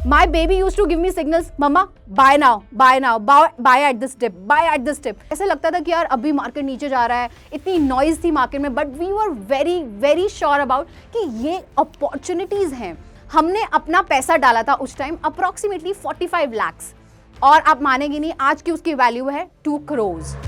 My baby used to give me signals, mamma buy now, buy at this tip, buy at this tip. ऐसा लगता था कि यार अभी मार्केट नीचे जा रहा है, इतनी नॉइज थी मार्केट में, but we were very very sure about कि ये अपॉर्चुनिटीज हैं। हमने अपना पैसा डाला था उस टाइम अप्रॉक्सीमेटली 45 lakhs, और आप मानेंगे नहीं, आज की उसकी वैल्यू है 2 crores।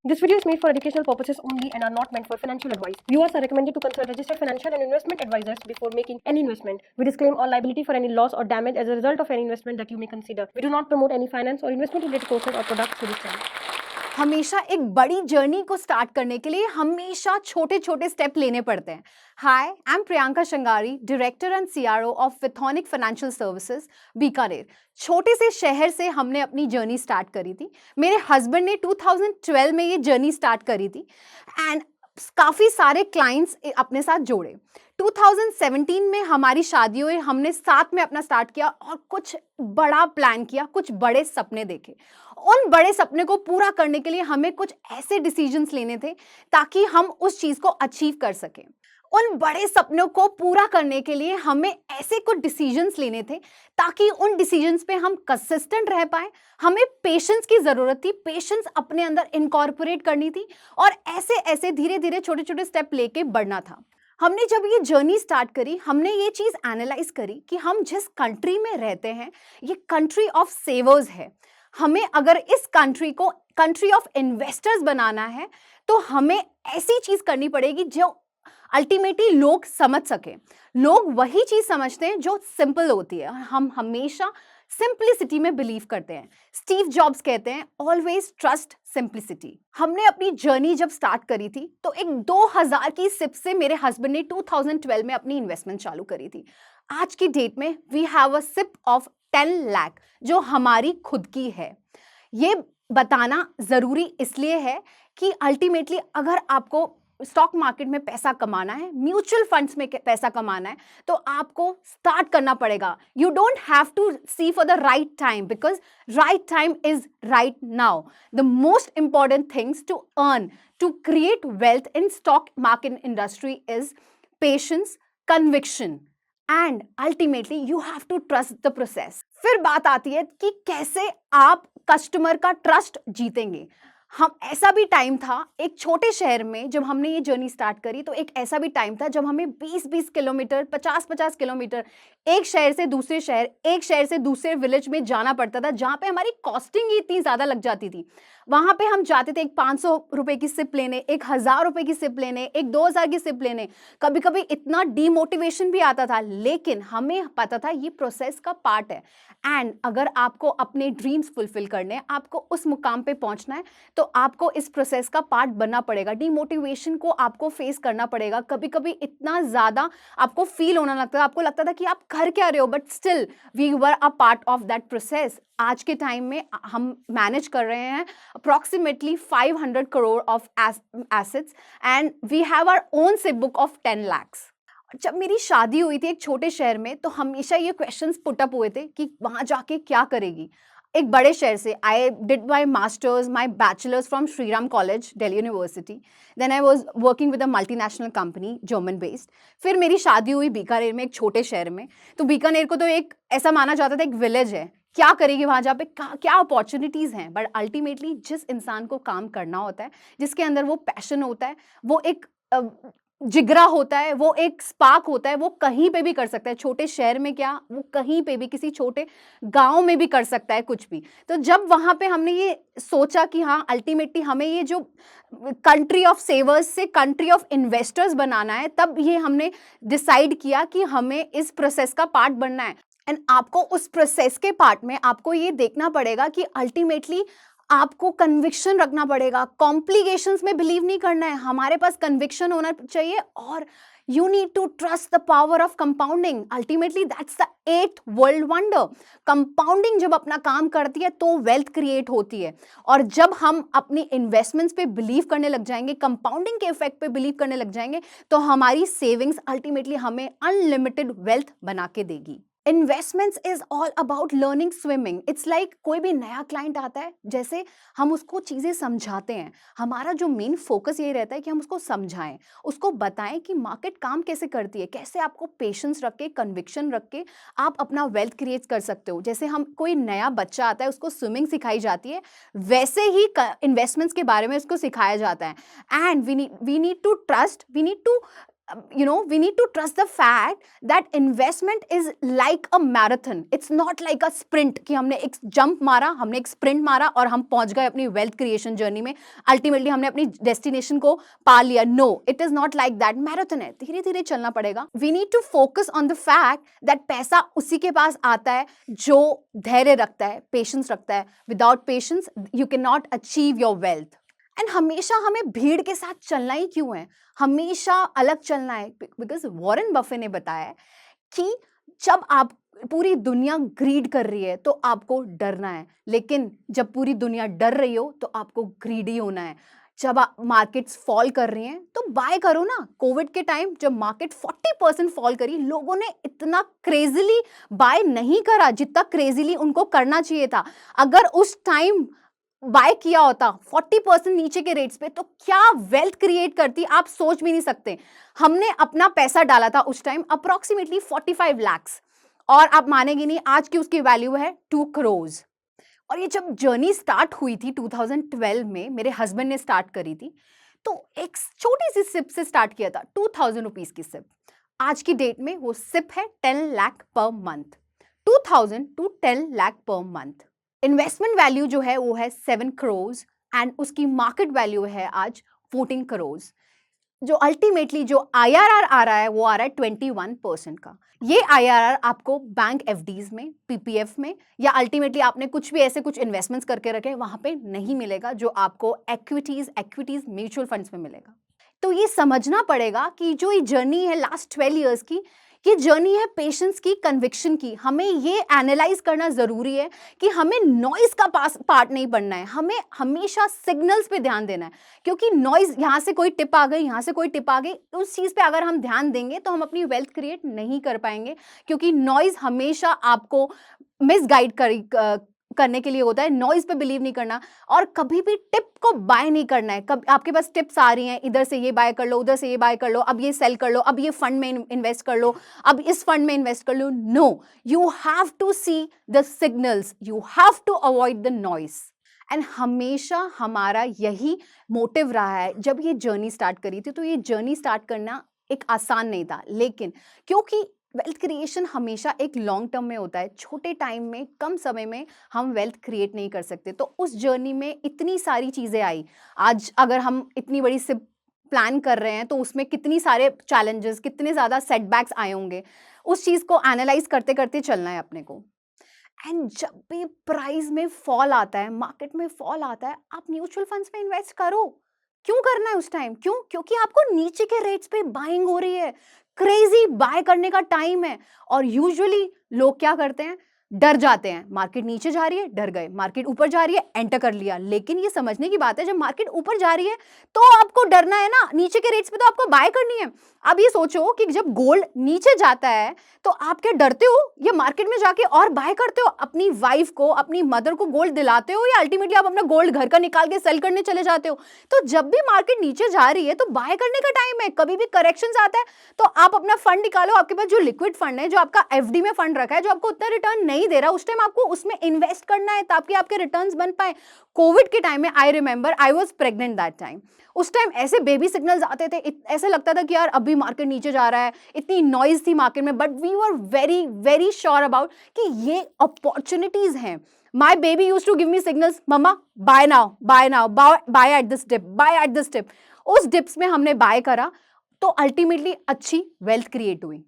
This video is made for educational purposes only and are not meant for financial advice. Viewers are recommended to consult registered financial and investment advisors before making any investment. We disclaim all liability for any loss or damage as a result of any investment that you may consider. We do not promote any finance or investment related courses or products through this channel. हमेशा एक बड़ी journey को start करने के लिए हमेशा छोटे छोटे स्टेप लेने पड़ते हैं। Hi, I am Priyanka Shangari, director and CRO of Vithonic financial services, Bikaner. छोटे से शहर से हमने अपनी जर्नी स्टार्ट करी थी। मेरे हस्बैंड ने 2012 में ये जर्नी स्टार्ट करी थी एंड काफ़ी सारे क्लाइंट्स अपने साथ जोड़े। 2017 में हमारी शादी हुई, हमने साथ में अपना स्टार्ट किया और कुछ बड़ा प्लान किया, कुछ बड़े सपने देखे। उन बड़े सपने को पूरा करने के लिए हमें कुछ ऐसे डिसीजंस लेने थे ताकि हम उस चीज़ को अचीव कर सकें। उन बड़े सपनों को पूरा करने के लिए हमें ऐसे कुछ डिसीजंस लेने थे ताकि उन डिसीजंस पे हम कंसिस्टेंट रह पाए। हमें पेशेंस की ज़रूरत थी, पेशेंस अपने अंदर इनकॉर्पोरेट करनी थी और ऐसे ऐसे धीरे धीरे छोटे छोटे स्टेप लेके बढ़ना था। हमने जब ये जर्नी स्टार्ट करी, हमने ये चीज़ एनालाइज करी कि हम जिस कंट्री में रहते हैं ये कंट्री ऑफ सेवर्स है। हमें अगर इस कंट्री को कंट्री ऑफ इन्वेस्टर्स बनाना है तो हमें ऐसी चीज़ करनी पड़ेगी जो अल्टीमेटली लोग समझ सके। लोग वही चीज़ समझते हैं जो सिंपल होती है। हम हमेशा सिंप्लिसिटी में बिलीव करते हैं। स्टीव जॉब्स कहते हैं ऑलवेज ट्रस्ट सिंप्लिसिटी। हमने अपनी जर्नी जब स्टार्ट करी थी तो एक 2000 की सिप से मेरे हस्बैंड ने 2012 में अपनी इन्वेस्टमेंट चालू करी थी। आज की डेट में we have a SIP of 10 lakh जो हमारी खुद की है। ये बताना ज़रूरी इसलिए है कि अल्टीमेटली अगर आपको स्टॉक मार्केट में पैसा कमाना है, म्यूचुअल फंड्स में पैसा कमाना है, तो आपको स्टार्ट करना पड़ेगा। You don't have to see for the right time because right time is right now. The most important things to earn, to create wealth in stock market industry is patience, conviction and ultimately you have to trust the process. फिर बात आती है कि कैसे आप customer का trust जीतेंगे। हम ऐसा भी टाइम था एक छोटे शहर में जब हमने ये जर्नी स्टार्ट करी, तो एक ऐसा भी टाइम था जब हमें 20-20 किलोमीटर, 50-50 किलोमीटर एक शहर से दूसरे शहर, एक शहर से दूसरे विलेज में जाना पड़ता था, जहाँ पे हमारी कॉस्टिंग ही इतनी ज़्यादा लग जाती थी। वहाँ पे हम जाते थे एक 500 रुपये की सिप लेने, एक 1000 रुपये की सिप लेने, एक 2000 की सिप लेने। कभी कभी इतना डीमोटिवेशन भी आता था, लेकिन हमें पता था ये प्रोसेस का पार्ट है। एंड अगर आपको अपने ड्रीम्स फुलफिल करने हैं, आपको उस मुकाम पे पहुंचना है, तो आपको इस प्रोसेस का पार्ट बनना पड़ेगा। डीमोटिवेशन को आपको फेस करना पड़ेगा। कभी कभी इतना ज़्यादा आपको फील होने लगता था, आपको लगता था कि आप कर क्या रहे हो, but still we were a part of that process. आज के टाइम में हम मैनेज कर रहे हैं approximately 500 crore of assets and we have our own SIP book of 10 lakhs। जब मेरी शादी हुई थी एक छोटे शहर में, तो हमेशा ये क्वेश्चंस पुट अप हुए थे कि वहाँ जाके क्या करेगी। एक बड़े शहर से I did my masters, my bachelors from Shriram college, Delhi university. Then I was working with a multinational company, German based. फिर मेरी शादी हुई बीकानेर में, एक छोटे शहर में। तो बीकानेर को तो एक ऐसा माना जाता था एक विलेज है, क्या करेगी वहाँ, जहाँ पे क्या अपॉर्चुनिटीज़ हैं। बट अल्टीमेटली जिस इंसान को काम करना होता है, जिसके अंदर वो पैशन होता है, वो एक जिगरा होता है, वो एक स्पार्क होता है, वो कहीं पे भी कर सकता है। छोटे शहर में क्या, वो कहीं पे भी, किसी छोटे गांव में भी कर सकता है कुछ भी। तो जब वहाँ पे हमने ये सोचा कि हाँ अल्टीमेटली हमें ये जो कंट्री ऑफ सेवर्स से कंट्री ऑफ इन्वेस्टर्स बनाना है, तब ये हमने डिसाइड किया कि हमें इस प्रोसेस का पार्ट बनना है। एंड आपको उस प्रोसेस के पार्ट में आपको ये देखना पड़ेगा कि अल्टीमेटली आपको कन्विक्शन रखना पड़ेगा। कॉम्प्लिकेशंस में बिलीव नहीं करना है, हमारे पास कन्विक्शन होना चाहिए। और you need to trust the power of compounding. Ultimately that's the 8th world wonder. Compounding जब अपना काम करती है तो वेल्थ क्रिएट होती है। और जब हम अपनी इन्वेस्टमेंट्स पे बिलीव करने लग जाएंगे, कंपाउंडिंग के इफेक्ट पे बिलीव करने लग जाएंगे, तो हमारी सेविंग्स अल्टीमेटली हमें अनलिमिटेड वेल्थ बना के देगी। Investments is all about learning swimming. It's like कोई भी नया क्लाइंट आता है, जैसे हम उसको चीज़ें समझाते हैं, हमारा जो मेन फोकस यही रहता है कि हम उसको समझाएं, उसको बताएं कि मार्केट काम कैसे करती है, कैसे आपको पेशेंस रख के, कन्विक्शन रख के आप अपना वेल्थ क्रिएट कर सकते हो. जैसे हम कोई नया बच्चा आता है, उसको स्विमिंग सिखाई जाती है, वैसे ही इन्वेस्टमेंट्स के बारे में उसको सिखाया जाता है. And we need to trust, we need to trust the fact that investment is like a marathon. It's not like a sprint कि हमने एक जंप मारा, हमने एक स्प्रिंट मारा और हम पहुंच गए अपनी वेल्थ क्रिएशन जर्नी में, अल्टीमेटली हमने अपनी डेस्टिनेशन को पा लिया. No, it is not like that. Marathon है, धीरे धीरे चलना पड़ेगा. We need to focus on the fact that पैसा उसी के पास आता है जो धैर्य रखता है, पेशेंस रखता है. Without patience you can not achieve your wealth. And हमेशा हमें भीड़ के साथ चलना ही क्यों है, हमेशा अलग चलना है. बिकॉज वॉरेन बफे ने बताया है कि जब आप पूरी दुनिया ग्रीड कर रही है तो आपको डरना है, लेकिन जब पूरी दुनिया डर रही हो तो आपको ग्रीडी होना है. जब मार्केट्स फॉल कर रही हैं तो बाय करो ना. कोविड के टाइम जब मार्केट 40% फॉल करी, लोगों ने इतना क्रेजीली बाय नहीं करा जितना क्रेजीली उनको करना चाहिए था. अगर उस टाइम बाय किया होता 40% नीचे के रेट्स पे तो क्या वेल्थ क्रिएट करती, आप सोच भी नहीं सकते. हमने अपना पैसा डाला था उस टाइम अप्रोक्सीमेटली 45 lakhs, और आप मानेंगे नहीं आज की उसकी वैल्यू है 2 crores. और ये जब जर्नी स्टार्ट हुई थी 2012 में, मेरे हस्बैंड ने स्टार्ट करी थी, तो एक छोटी सी सिप से स्टार्ट किया था, 2000 रुपीज की सिप. आज की डेट में वो सिप है 10 lakh per month. 2000 to 10 lakh per month. Investment value जो है वो है 7 crores एंड उसकी मार्केट वैल्यू है आज 14 crores. जो अल्टीमेटली जो IRR आ रहा है वो आ रहा है 21% का. ये IRR आपको बैंक FDs में, PPF में, या अल्टीमेटली आपने कुछ भी ऐसे कुछ इन्वेस्टमेंट्स करके रखे वहां पे नहीं मिलेगा, जो आपको एक्विटीज म्यूचुअल फंड्स में मिलेगा. तो ये समझना पड़ेगा कि जो ये जर्नी है लास्ट 12 years की, ये जर्नी है पेशेंस की, कन्विक्शन की. हमें ये एनालाइज करना जरूरी है कि हमें नॉइज का पार्ट नहीं बनना है, हमें हमेशा सिग्नल्स पे ध्यान देना है. क्योंकि नॉइज, यहाँ से कोई टिप आ गई, यहाँ से कोई टिप आ गई, उस चीज पे अगर हम ध्यान देंगे तो हम अपनी वेल्थ क्रिएट नहीं कर पाएंगे. क्योंकि नॉइज हमेशा आपको मिसगाइड करने के लिए होता है. नॉइज पे बिलीव नहीं करना, और कभी भी टिप को बाय नहीं करना है. कब आपके पास टिप्स आ रही हैं, इधर से ये बाय कर लो, उधर से ये बाय कर लो, अब ये सेल कर लो, अब ये फंड में इन्वेस्ट कर लो, अब इस फंड में इन्वेस्ट कर लो. No, you have to see the signals, you have to avoid the noise. And हमेशा हमारा यही मोटिव रहा है. जब ये जर्नी स्टार्ट करी थी तो ये जर्नी स्टार्ट करना एक आसान नहीं था, लेकिन क्योंकि वेल्थ क्रिएशन हमेशा एक लॉन्ग टर्म में होता है, छोटे टाइम में, कम समय में हम वेल्थ क्रिएट नहीं कर सकते. तो उस जर्नी में इतनी सारी चीज़ें आई. आज अगर हम इतनी बड़ी सिप प्लान कर रहे हैं तो उसमें कितनी सारे चैलेंजेस, कितने ज़्यादा सेटबैक्स आए होंगे, उस चीज़ को एनालाइज करते करते चलना है अपने को. एंड जब भी प्राइस में फॉल आता है, मार्केट में फॉल आता है, आप म्यूचुअल फंड्स में इन्वेस्ट करो. क्यों करना है उस टाइम? क्यों? क्योंकि आपको नीचे के रेट्स पे बाइंग हो रही है, क्रेजी बाय करने का टाइम है. और यूजुअली लोग क्या करते हैं, डर जाते हैं. मार्केट नीचे जा रही है, डर गए. मार्केट ऊपर जा रही है, एंटर कर लिया. लेकिन ये समझने की बात है, जब मार्केट ऊपर जा रही है तो आपको डरना है ना, नीचे के रेट्स पे तो आपको बाय करनी है. अब ये सोचो कि जब गोल्ड नीचे जाता है तो आप क्या डरते हो, या मार्केट में जाके और बाय करते हो? अपनी वाइफ को, अपनी मदर को गोल्ड दिलाते हो, या अल्टीमेटली आप अपना गोल्ड घर का निकाल के सेल करने चले जाते हो? तो जब भी मार्केट नीचे जा रही है तो बाय करने का टाइम है. कभी भी करेक्शंस आता है तो आप अपना फंड निकालो. आपके पास जो लिक्विड फंड है, जो आपका FD में फंड रखा है, जो आपको उतना रिटर्न नहीं दे रहा, उस टाइम आपको उसमें इन्वेस्ट करना है ताकि आपके रिटर्न्स बन पाए. कोविड के टाइम में I remember I was pregnant that time. उस टाइम ऐसे बेबी सिग्नल्स आते थे, ऐसे लगता था कि यार अभी मार्केट नीचे जा रहा है, इतनी नॉइज थी मार्केट में, but we were very very sure about कि ये अपॉर्चुनिटीज हैं. My baby use to give me signals, mamma buy now, buy now, buy at this dip, buy at this dip. उस डिप्स में हमने buy करा तो ultimately अच्छी wealth create हुई.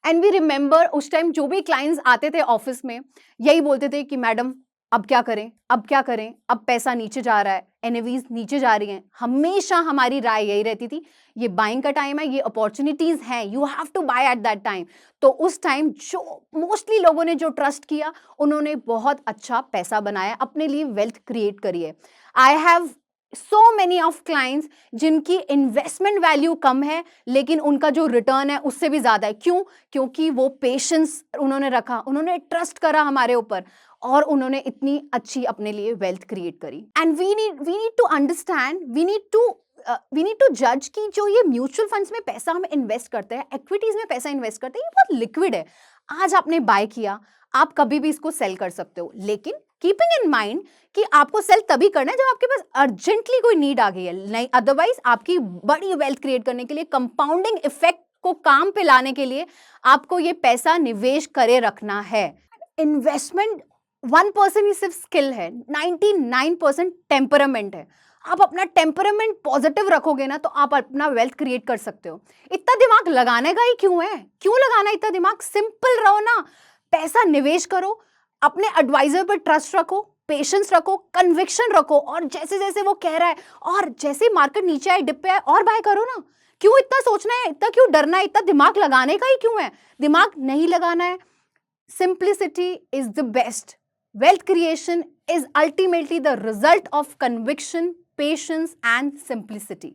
एंड वी रिमेंबर उस टाइम जो भी क्लाइंट्स आते थे ऑफिस में, यही बोलते थे कि मैडम अब क्या करें, अब क्या करें, अब पैसा नीचे जा रहा है, NAVs नीचे जा रही हैं. हमेशा हमारी राय यही रहती थी, ये बाइंग का टाइम है, ये अपॉर्चुनिटीज हैं, you have to buy at that time. तो उस टाइम जो मोस्टली लोगों ने जो ट्रस्ट किया, उन्होंने बहुत अच्छा पैसा बनाया, अपने लिए वेल्थ क्रिएट करी है. I have so many of clients जिनकी इन्वेस्टमेंट वैल्यू कम है लेकिन उनका जो रिटर्न है उससे भी ज्यादा है। क्यों? क्योंकि वो पेशेंस उन्होंने रखा, उन्होंने ट्रस्ट करा हमारे ऊपर और उन्होंने इतनी अच्छी अपने लिए वेल्थ क्रिएट करी। And we need to understand, we need to जज कि जो ये म्यूचुअल फंड्स में पैसा हम इन्वेस्ट करते हैं, एक्विटीज में पैसा इन्वेस्ट करते हैं, ये बहुत लिक्विड है। आज आपने बाय किया, आप कभी भी इसको सेल कर सकते हो, लेकिन कीपिंग इन माइंड कि आपको सेल तभी करना है जब आपके पास अर्जेंटली कोई नीड आ गई है, नहीं अदरवाइज आपकी बड़ी वेल्थ क्रिएट करने के लिए, कंपाउंडिंग इफेक्ट को काम पे लाने के लिए आपको ये पैसा निवेश करे रखना है। इन्वेस्टमेंट 1% ही सिर्फ स्किल है, 99% टेम्परामेंट है। आप अपना टेम्परामेंट पॉजिटिव रखोगे ना तो आप अपना वेल्थ क्रिएट कर सकते हो। इतना दिमाग लगाने का ही क्यों है? क्यों लगाना इतना दिमाग? सिंपल रहो ना, पैसा निवेश करो, अपने एडवाइजर पर ट्रस्ट रखो, पेशेंस रखो, कन्विक्शन रखो, और जैसे जैसे वो कह रहा है और जैसे मार्केट नीचे आए, डिप पे आए, और बाय करो ना। क्यों इतना सोचना है? इतना क्यों डरना है? इतना दिमाग लगाने का ही क्यों है? दिमाग नहीं लगाना है। Simplicity is the best. Wealth creation is ultimately the result of conviction, patience and simplicity.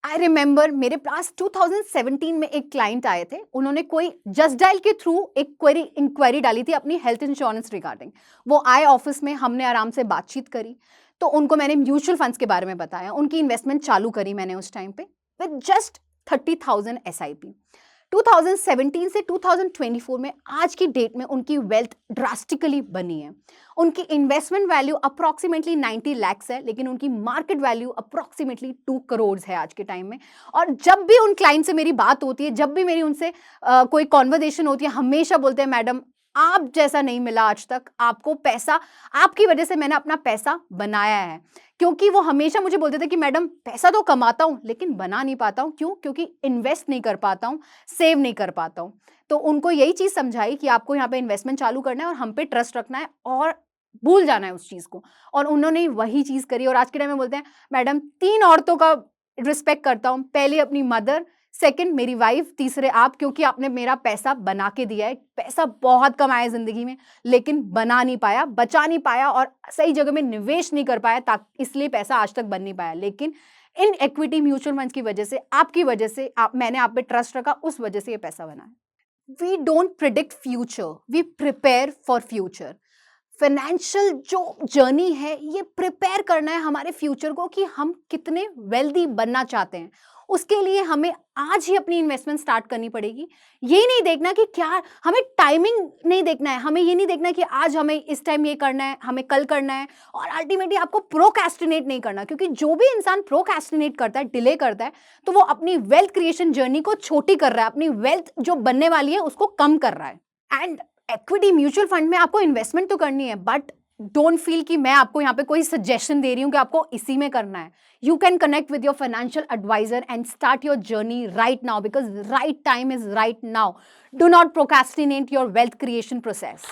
I remember मेरे पास 2017 में एक क्लाइंट आए थे, उन्होंने कोई जस्ट डायल के थ्रू एक इंक्वायरी डाली थी अपनी हेल्थ इंश्योरेंस रिगार्डिंग। वो आए ऑफिस में, हमने आराम से बातचीत करी, तो उनको मैंने म्यूचुअल फंड्स के बारे में बताया, उनकी इन्वेस्टमेंट चालू करी मैंने उस टाइम पे विद जस्ट 30,000 SIP। 2017 से 2024 में आज की डेट में उनकी वेल्थ ड्रास्टिकली बनी है। उनकी इन्वेस्टमेंट वैल्यू अप्रॉक्सीमेटली 90 लाख है, लेकिन उनकी मार्केट वैल्यू अप्रॉक्सीमेटली 2 करोड़ है आज के टाइम में। और जब भी उन क्लाइंट से मेरी बात होती है, जब भी मेरी उनसे कोई कॉन्वर्सेशन होती है, हमेशा बोलते हैं मैडम आप जैसा नहीं मिला आज तक, आपको पैसा, आपकी वजह से मैंने अपना पैसा बनाया है। क्योंकि वो हमेशा मुझे बोलते थे कि मैडम पैसा तो कमाता हूं लेकिन बना नहीं पाता हूं। क्यों? क्योंकि इन्वेस्ट नहीं कर पाता हूं, सेव नहीं कर पाता हूं। तो उनको यही चीज समझाई कि आपको यहाँ पे इन्वेस्टमेंट चालू करना है और हम पे ट्रस्ट रखना है और भूल जाना है उस चीज को, और उन्होंने वही चीज करी। और आज के टाइम में बोलते हैं मैडम 3 औरतों का रिस्पेक्ट करता हूं, पहले अपनी मदर, सेकंड मेरी वाइफ, तीसरे आप, क्योंकि आपने मेरा पैसा बना के दिया है। पैसा बहुत कमाया जिंदगी में लेकिन बना नहीं पाया, बचा नहीं पाया और सही जगह में निवेश नहीं कर पाया, ताकि इसलिए पैसा आज तक बन नहीं पाया। लेकिन इन इक्विटी म्यूचुअल फंड्स की वजह से, आपकी वजह से, मैंने आप पे ट्रस्ट रखा, उस वजह से ये पैसा बना है। We don't predict future, we prepare for future. Financial जो जर्नी है, ये प्रिपेयर करना है हमारे फ्यूचर को कि हम कितने वेल्दी बनना चाहते हैं। उसके लिए हमें आज ही अपनी इन्वेस्टमेंट स्टार्ट करनी पड़ेगी। ये नहीं देखना कि क्या, हमें टाइमिंग नहीं देखना है, हमें ये नहीं देखना कि आज हमें इस टाइम ये करना है, हमें कल करना है, और अल्टीमेटली आपको प्रोक्रेस्टिनेट नहीं करना, क्योंकि जो भी इंसान प्रोक्रेस्टिनेट करता है, डिले करता है, तो वो अपनी वेल्थ क्रिएशन जर्नी को छोटी कर रहा है, अपनी वेल्थ जो बनने वाली है उसको कम कर रहा है। एंड इक्विटी म्यूचुअल फंड में आपको इन्वेस्टमेंट तो करनी है, बट डोंट फील कि मैं आपको यहाँ पे कोई सजेशन दे रही हूँ कि आपको इसी में करना है। You can connect with your financial advisor and start your journey right now, because right time is right now. Do not procrastinate your wealth creation process.